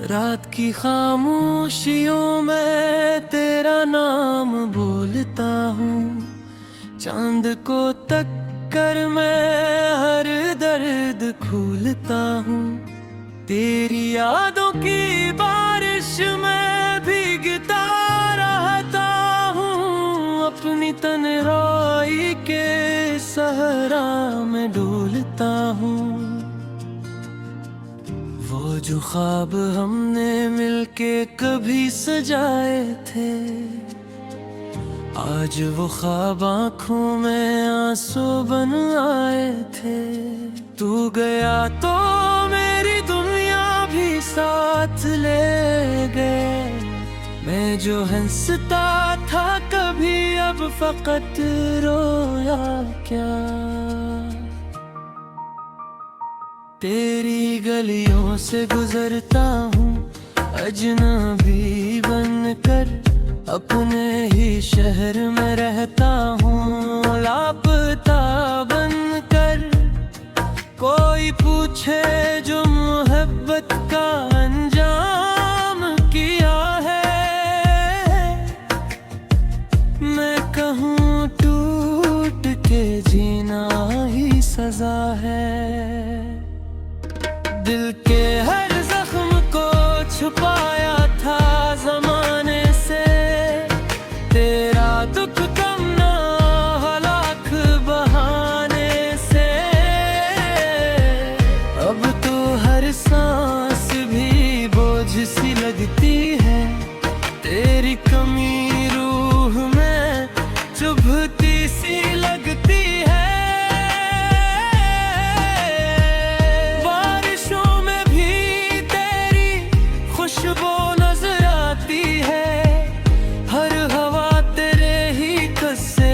रात की खामोशियों में तेरा नाम बोलता हूँ, चांद को तक कर मैं हर दर्द खोलता हूँ। तेरी यादों की बारिश में भीगता रहता हूँ, अपनी तन्हाई के सहरा में डोलता हूँ। वो जो ख्वाब हमने मिलके कभी सजाए थे, आज वो ख्वाब आँखों में आंसू बन आए थे। तू गया तो मेरी दुनिया भी साथ ले गए, मैं जो हंसता था कभी अब फकत रोया क्या। तेरी गलियों से गुजरता हूँ अजनबी बनकर, अपने ही शहर में रहता हूँ लापता बनकर। कोई पूछे जो मोहब्बत का अंजाम किया है, मैं कहूँ टूट के जीना ही सजा है। दिल के हर जख्म को छुपाया था जमाने से, तेरा दुख कम ना लाख बहाने से। अब तो हर सांस भी बोझ सी लगती है, तेरी कमी रूह में चुभती सी लगती है। खुशबू नजर आती है, हर हवा तेरे ही किस्से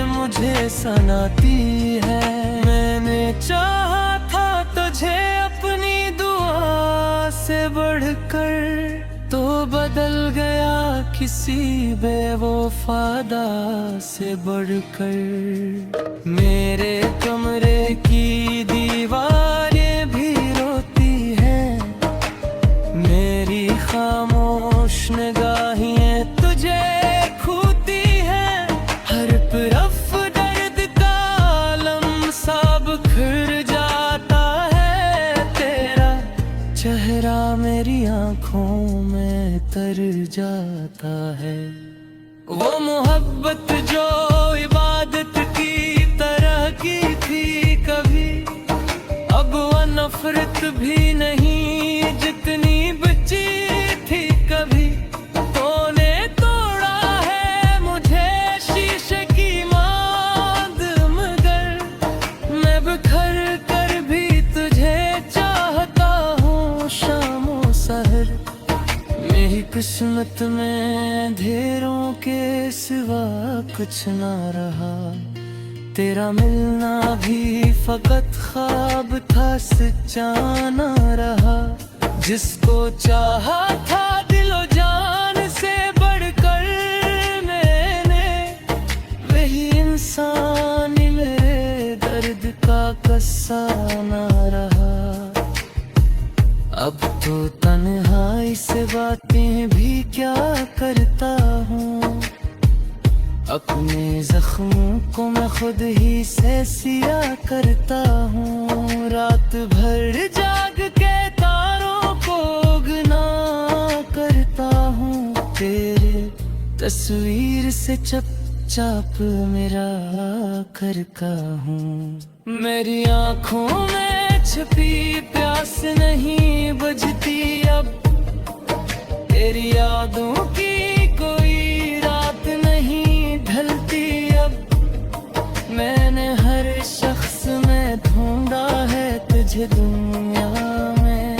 मुझे सुनाती है। मैंने चाहा था तुझे अपनी दुआ से बढ़कर, तो बदल गया किसी बेवफादा से बढ़कर। मेरे कमरे की दीवारें भी रोती हैं, मेरी खामोश निगाहें तुझे खूती हैं। हर तरफ दर्द का आलम सा बिखर जाता है, तेरा चेहरा मेरी आंखों में तर जाता है। वो मोहब्बत जो इबादत की तरह की थी कभी, अब वो नफरत भी नहीं जितनी बची थी कभी। तूने तोड़ा है मुझे शीशे की मांद, मगर मैं बिखर कर भी तुझे चाहता हूँ शामो सहर। मेरी किस्मत में अंधेरों के सिवा कुछ ना रहा, तेरा मिलना भी फकत ख्वाब था सच्चा ना रहा। जिसको चाहा था दिलो जान से बढ़कर मैंने, वही इंसान मेरे दर्द का कस्सा ना रहा। अब तो तन्हाई से बातें भी क्या करता हूँ, अपने जख्मों को मैं खुद ही से सिया करता हूँ। रात भर जाग के तारों को गुना करता हूँ, तेरे तस्वीर से चुपचाप मेरा करता हूँ। मेरी आँखों में छुपी प्यास नहीं बुझती अब, तेरी यादों की कोई रात नहीं ढलती अब। मैंने हर शख्स में ढूंढा है तुझे दुनिया में,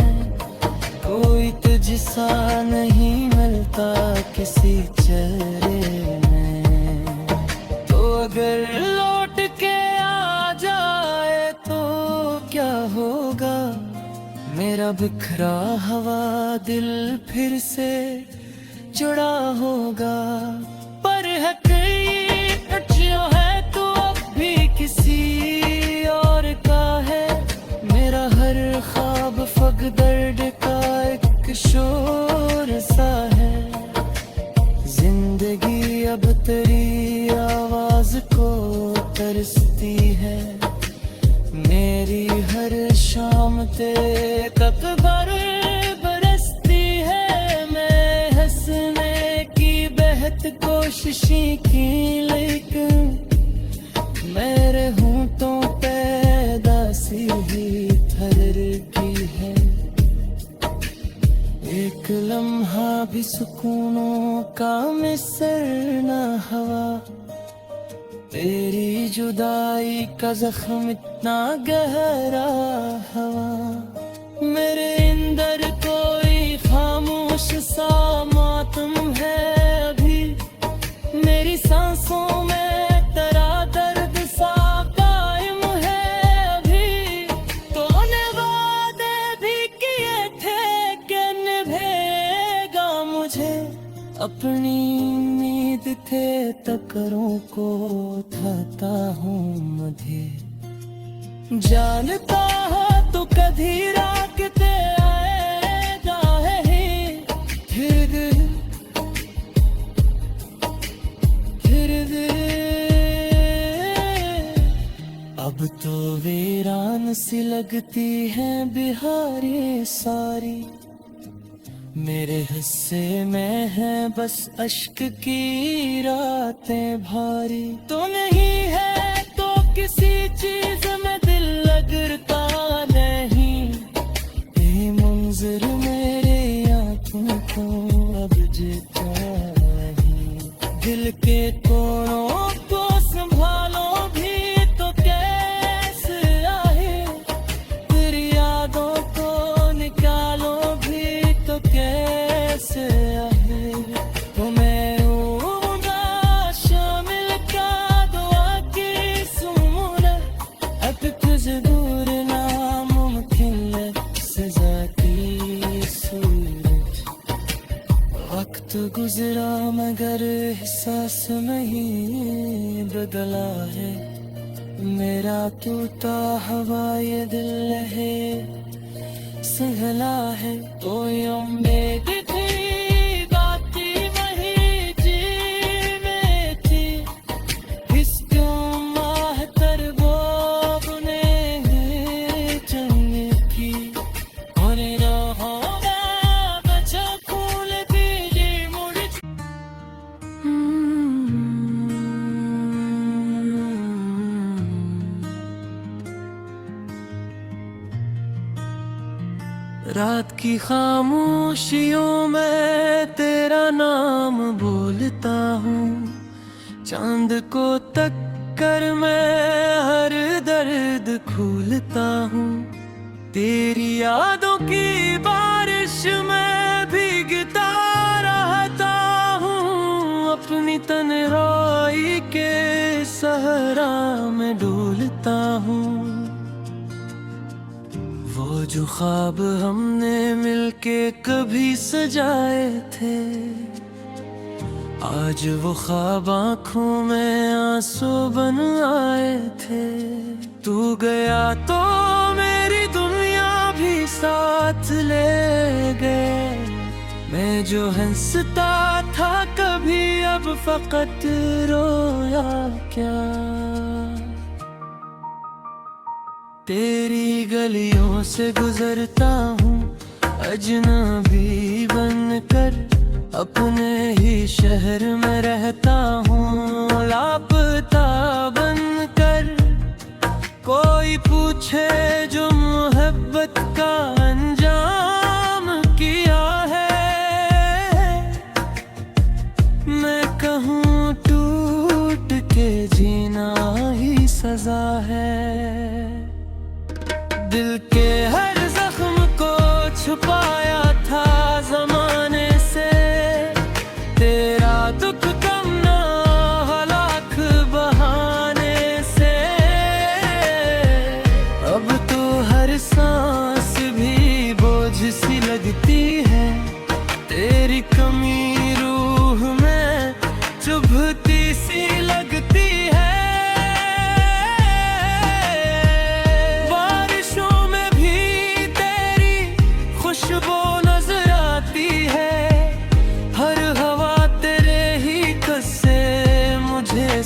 कोई तुझसा नहीं मिलता किसी चेहरे में। तो अगर लौट के आ जाए तो क्या होगा, मेरा बिखरा हवा दिल फिर से जुड़ा होगा। पर है जिंदगी अब तेरी आवाज को तरसती है, मेरी हर शाम तेरे तक बरसती है। मैं हंसने की बेहद कोशिश की, लेकिन मेरे होंठों पे दासी ही ठहरती है। एक लम्हा भी सुकूनों का मिसर न हवा, तेरी जुदाई का जख्म इतना गहरा हवा। मेरे अंदर कोई खामोश सा मातम है अभी, मेरी सांसों में तेरा दर्द सा कायम है अभी। तूने वादे भी किए थे कि निभेगा मुझे, अपनी उम्मीद थे टकरों को उठाता हूँ मुझे। जानता है तू कभी रागते आएगा है, फिर अब तो वीरान सी लगती है बिहारी सारी, मेरे हिस्से में है बस अश्क की रातें भारी। तो नहीं है तो किसी चीज में दिल लगता नहीं, ये मंजर मेरे आंखों को अब जीता नहीं। दिल के कोनों को संभालो भी तो कैसे आए, फिर यादों को निकालो भी तो कैसे आए। तुम्हें होगा शामिल का दुआ की सुमून, अब कुछ दूर नामुमकिन है सजा की सूरज। वक्त गुजरा मगर एहसास नहीं बदला है, मेरा टूटा हवा ये दिल है सहला है। तो उम्मीद थी बाती वही जी में थी, इसको माह तरबोब ने जंग की। और ना होगा बचा फूल दीजिए मुड़। रात की खामोशियों में तेरा नाम बोलता हूँ, चांद को तक कर मैं हर दर्द खोलता हूँ। तेरी यादों की बारिश में भीगता रहता हूँ, अपनी तन्हाई के सहरा में डोलता हूँ। वो जो ख्वाब हमने मिलके कभी सजाए थे, आज वो ख्वाब आंखों में आंसू बन आए थे। तू गया तो मेरी दुनिया भी साथ ले गए, मैं जो हंसता था कभी अब फकत रोया क्या। तेरी गलियों से गुजरता हूँ अजनबी बनकर, अपने ही शहर में रहता हूँ लापता बनकर। कोई पूछे जो मोहब्बत का अंजाम किया है, मैं कहूँ टूट के जीना ही सजा है। दिल के हर जख्म को छुपाया था जमाने से, तेरा दुख कम ना लाख बहाने से। अब तो हर सांस भी बोझ सी लगती है, तेरी कमी रूह में चुभती सी लगती है। खुशबू नजर आती है, हर हवा तेरे ही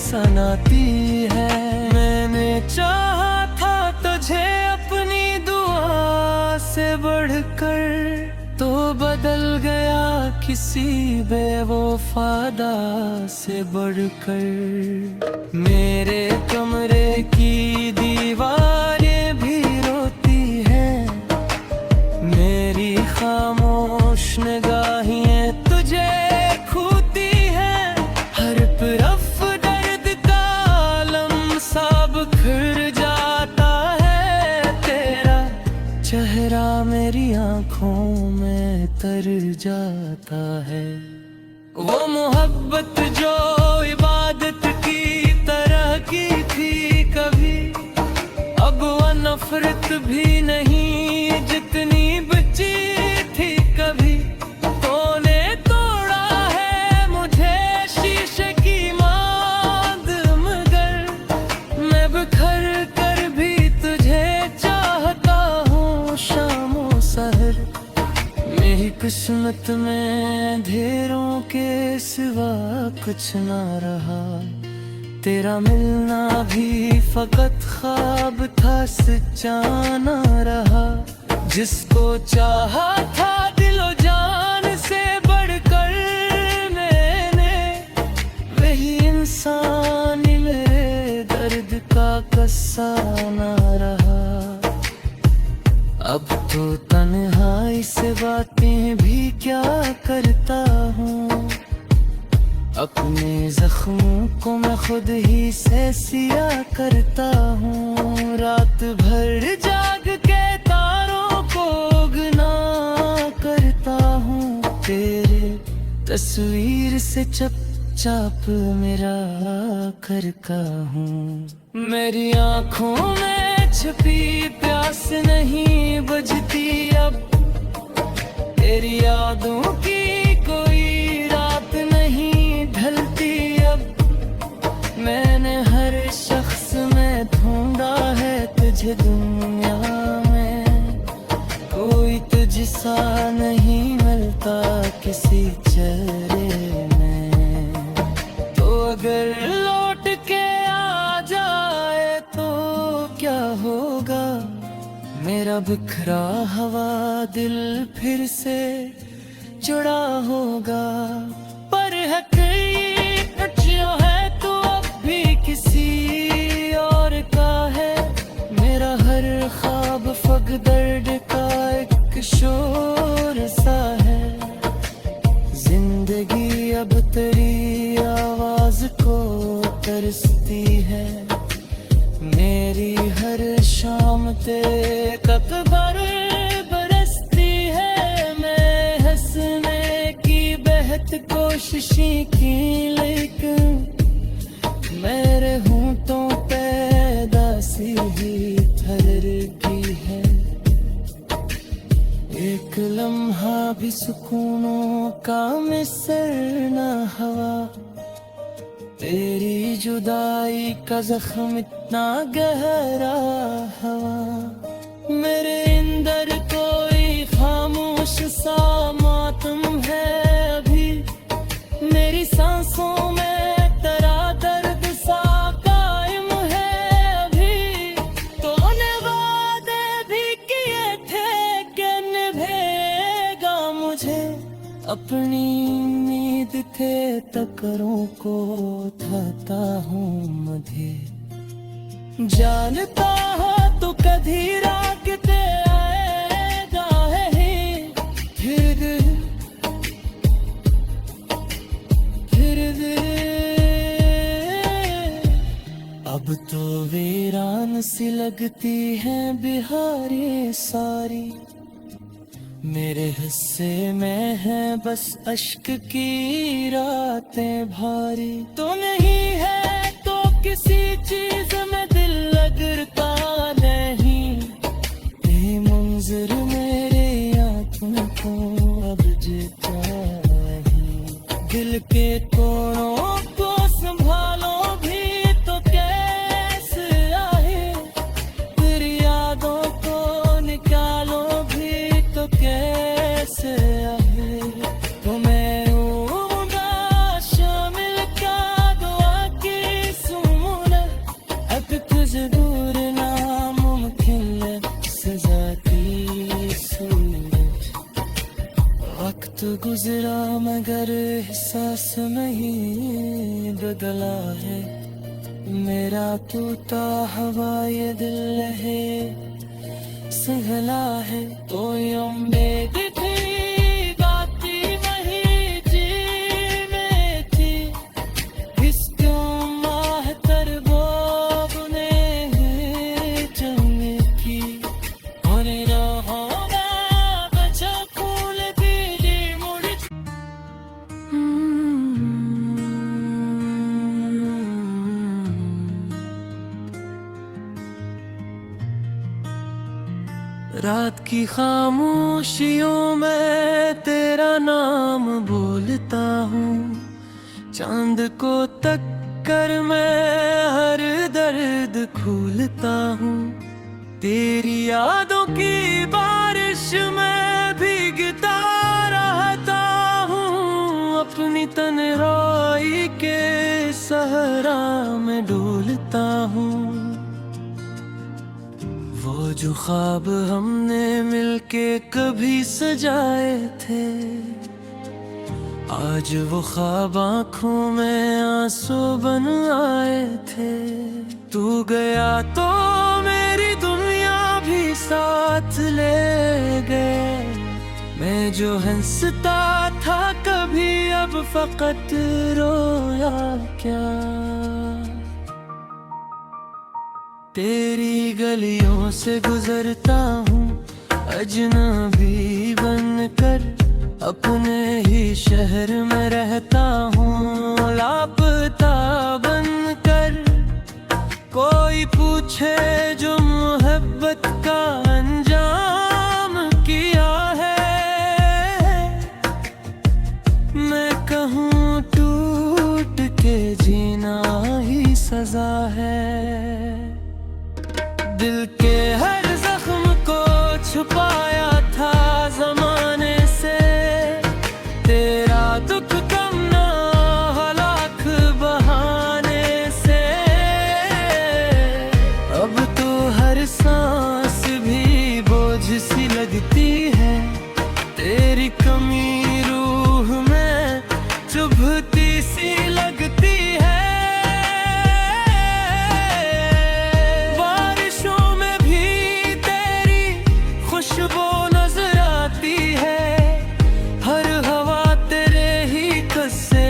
सनाती है। मैंने चाहा था तुझे अपनी दुआ से बढ़कर, तो बदल गया किसी बेवफादा से बढ़कर। मेरे कमरे की दीवारें भी रोती हैं, मेरी खामोश निगाहें तुझे खूती हैं। हर तरफ दर्द का आलम सा बिखर जाता है, तेरा चेहरा मेरी आंखों में तर जाता है। वो मोहब्बत जो इबादत की तरह की थी कभी, अब वो नफरत भी नहीं जितनी बची थी कभी। तूने तोड़ा है मुझे शीशे की मांद, मगर मैं बिखर कर भी तुझे चाहता हूँ शामो सहर। मेरी किस्मत में अंधेरों के सिवा कुछ ना रहा, तेरा मिलना भी फकत ख्वाब था, सच्चा ना रहा। जिसको चाहा था दिलो जान से बढ़कर मैंने, वही इंसान मेरे दर्द का कस्सा ना रहा। अब तो तन्हाई से बातें भी क्या करता हूँ, अपने जख्मों को मैं खुद ही से सिया करता हूँ। रात भर जाग के तारों को गुना करता हूँ, तेरे तस्वीर से चुपचाप मेरा करता हूँ। मेरी आँखों में छुपी प्यास नहीं बुझती अब, तेरी यादों की कोई रात नहीं ढलती अब। मैंने हर शख्स में ढूंढा है तुझे दुनिया में, कोई तुझसा नहीं मिलता किसी चेहरे में। तो अगर लौट के आ जाए तो क्या होगा, मेरा बिखरा हुआ दिल फिर से जुड़ा होगा। पर हकीकत जो है तो अब भी किसी और का है, मेरा हर ख्वाब फक दर्द का एक शोर सा है। जिंदगी अब तेरी आवाज को तरसती है, मेरी हर शाम तेरे कब्र बरसती है। मैं हंसने की बेहद कोशिशें की, लेकिन मेरे होंठों पे दासी ही ठहर गई है। एक लम्हा भी सुकूनों का मिसर न हवा, तेरी जुदाई का जख्म इतना गहरा हवा। मेरे अंदर कोई खामोश सा मातम है अभी, मेरी सांसों में तेरा दर्द सा कायम है अभी। तूने वादे भी किए थे कि निभेगा मुझे, अपनी उम्मीद थे टकरों को थाता हूँ मधे। जानता हो तू कधी रागते आएगा है फिर अब तो वीरान सी लगती है बिहारी सारी, मेरे हिस्से में है बस अश्क की रातें भारी। तो नहीं है तो किसी चीज में दिल लगता नहीं, ये मंजर मेरे आँखों को अब जीता नहीं। दिल के कोनों को संभालो भी तो कैसे आए, तेरी यादों को निकालो भी तो कैसे आए। तुम्हें शामिल क्या गुजरा मगर एहसास नहीं बदला है मेरा, टूटा हवा ये दिल है सहला है। तो उम्मीद थी बाती नहीं जी में थी, किसको माह तरबोब ने जंग की और रहा बचा फूल दीदी मुड़। रात की खामोशियों में तेरा नाम बोलता हूँ, चांद को तक कर मैं हर दर्द खोलता हूँ। तेरी यादों की बारिश में भीगता रहता हूँ, अपनी तन्हाई के सहरा में डोलता हूँ। वो जो ख्वाब हमने मिलके कभी सजाए थे, आज वो ख्वाब आँखों में आंसू बन आए थे। तू गया तो मेरी दुनिया भी साथ ले गए, मैं जो हंसता था कभी अब फकत रोया क्या। तेरी गलियों से गुजरता हूँ अजनबी बनकर, अपने ही शहर में रहता हूँ लापता बनकर। कोई पूछे जो मोहब्बत का अंजाम किया है, मैं कहूँ टूट के जीना ही सजा है। दिल के हर जख्म को छुपाया था जमाने से, तेरा दुख कम ना हो लाख बहाने से। अब तो हर सांस भी बोझ सी लगती है, तेरी कमी रूह में चुभती सी लगती है। खुशबू नजर आती है, हर हवा तेरे ही किस्से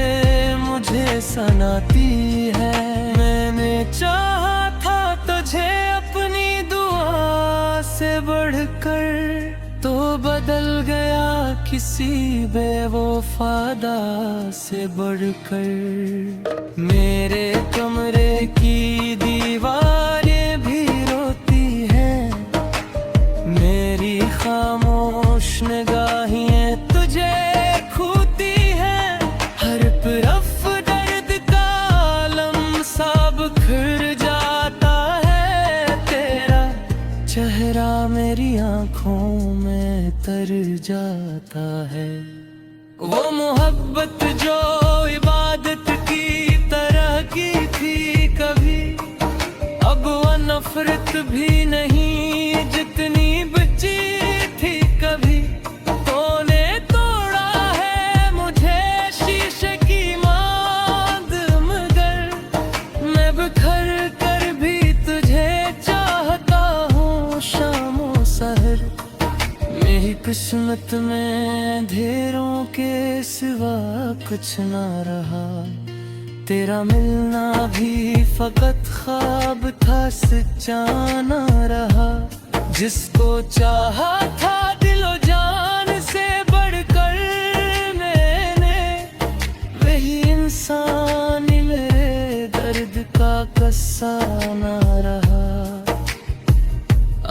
मुझे सुनाती है। मैंने चाहा था तुझे अपनी दुआ से बढ़कर, तो बदल गया किसी बेवफादा से बढ़कर। मेरे कमरे की दीवारें भी रोती हैं, मेरी खामोश निगाहें तुझे खूती हैं। हर तरफ दर्द का आलम सा बिखर जाता है, तेरा चेहरा मेरी आंखों में तर जाता है। वो मोहब्बत जो इबादत की तरह की थी कभी, अब वो नफरत भी नहीं जितनी बची थी कभी। तूने तोड़ा है मुझे शीशे की मांद, मगर मैं बिखर कर भी तुझे चाहता हूँ शामो सहर। मेरी किस्मत में अंधेरों के सिवा कुछ ना रहा, तेरा मिलना भी फकत ख्वाब था सच्चा ना रहा। जिसको चाहा था दिलो जान से बढ़कर मैंने, वही इंसान मेरे दर्द का कस्सा ना रहा।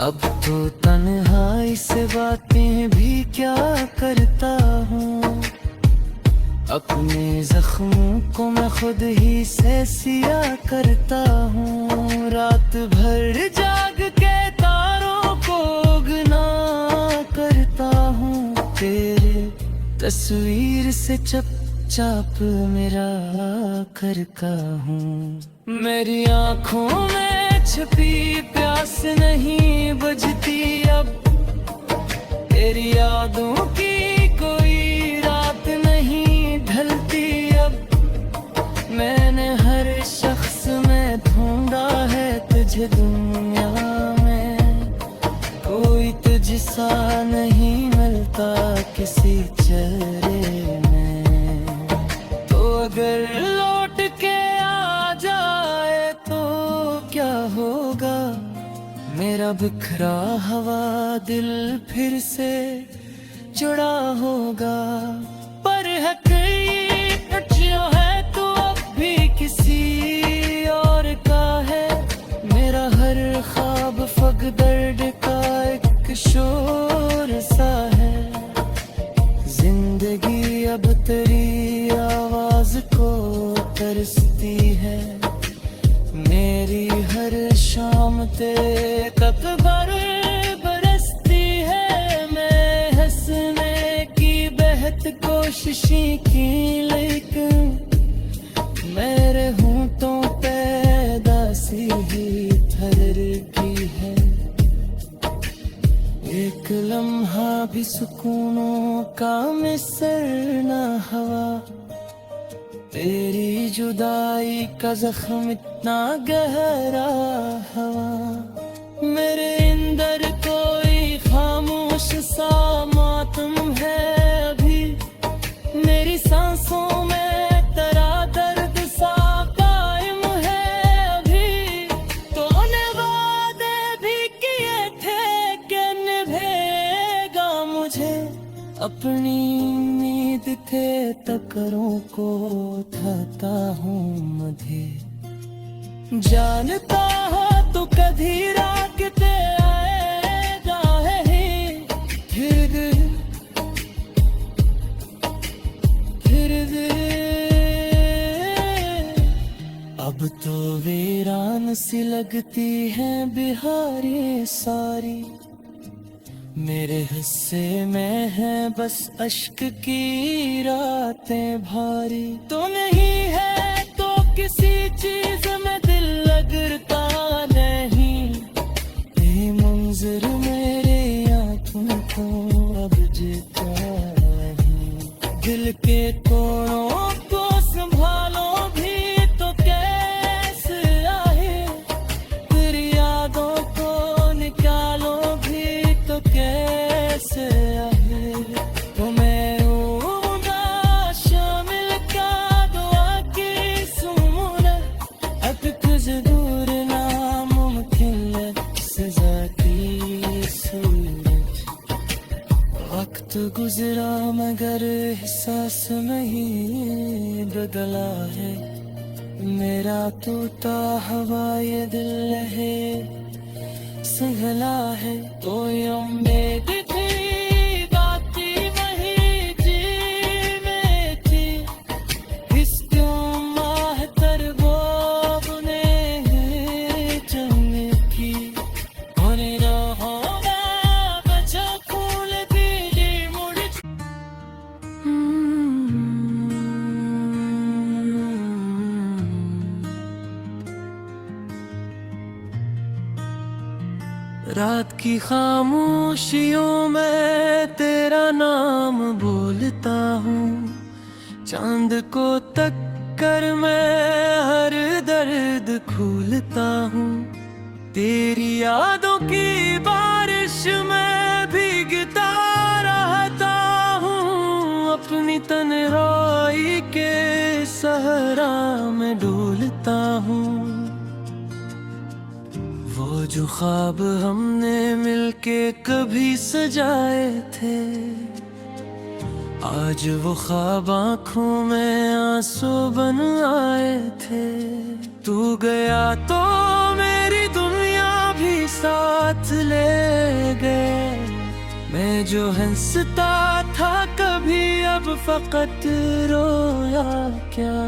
अब तो तन्हाई से बातें भी क्या करता हूँ, अपने जख्मों को मैं खुद ही से सिया करता हूँ। रात भर जाग के तारों को गुना करता हूँ, तेरे तस्वीर से चुपचाप मेरा करता हूँ। मेरी आँखों में छुपी प्यास नहीं बुझती अब, तेरी यादों की कोई रात मेरा बिखरा हवा दिल फिर से जुड़ा होगा, पर है कई जो है तो अब भी किसी और का है। मेरा हर ख्वाब फग दर्द का एक शोर सा है। जिंदगी अब तेरी आवाज को तरसती है। मेरी हर शाम तेरे तक बरसती है। मैं हंसने की बेहद कोशिशें की, लेकिन मेरे होंठों पे दासी ही ठहर गई है। एक लम्हा भी सुकूनों का मिसर न हवा। तेरी जुदाई का जख्म इतना गहरा हवा। मेरे अंदर कोई खामोश सा मातम है अभी। मेरी सांसों में तेरा दर्द सा कायम है अभी। तूने वादे भी किए थे कि निभेगा मुझे। अपनी उम्मीद थे टकरों को उठाता हूँ मधे। जानता हो तो कभी रागते आएगा है। फिर अब तो वीरान सी लगती है बिहारी सारी। मेरे हिस्से में है बस अश्क की रातें भारी। तो नहीं है तो किसी चीज में दिल लगता नहीं। ये मंजर मेरे आंखों को अब जीता नहीं। दिल के कोनों को संभालो भी तो कैसे आए। फिर यादों को निकालो भी तो कैसे आए। तो मैं होऊंगा शामिल का दुआ की सुमून। अब कुछ दूर नामुमकिन है सजा की सूरज। वक्त गुजरा मगर एहसास नहीं बदला है। मेरा टूटा हवा ये दिल है संभला है। तो ये उम्मीद थी बाती वही जी में थी। इसक्यों माह तरबोब ने चमकी। होने ना होगा बचा फूल भी मुड़। रात की खामोशियों में तेरा नाम बोलता हूँ। चांद को तक कर मैं हर दर्द खोलता हूँ। तेरी यादों की बारिश में भीगता रहता हूँ। अपनी तन्हाई के सहरा में डोलता हूँ। वो जो ख्वाब हमने मिलके कभी सजाए थे, आज वो ख्वाब आंखों में आंसू बन आए थे। तू गया तो मेरी दुनिया भी साथ ले गए। मैं जो हंसता था कभी अब फकत रोया क्या।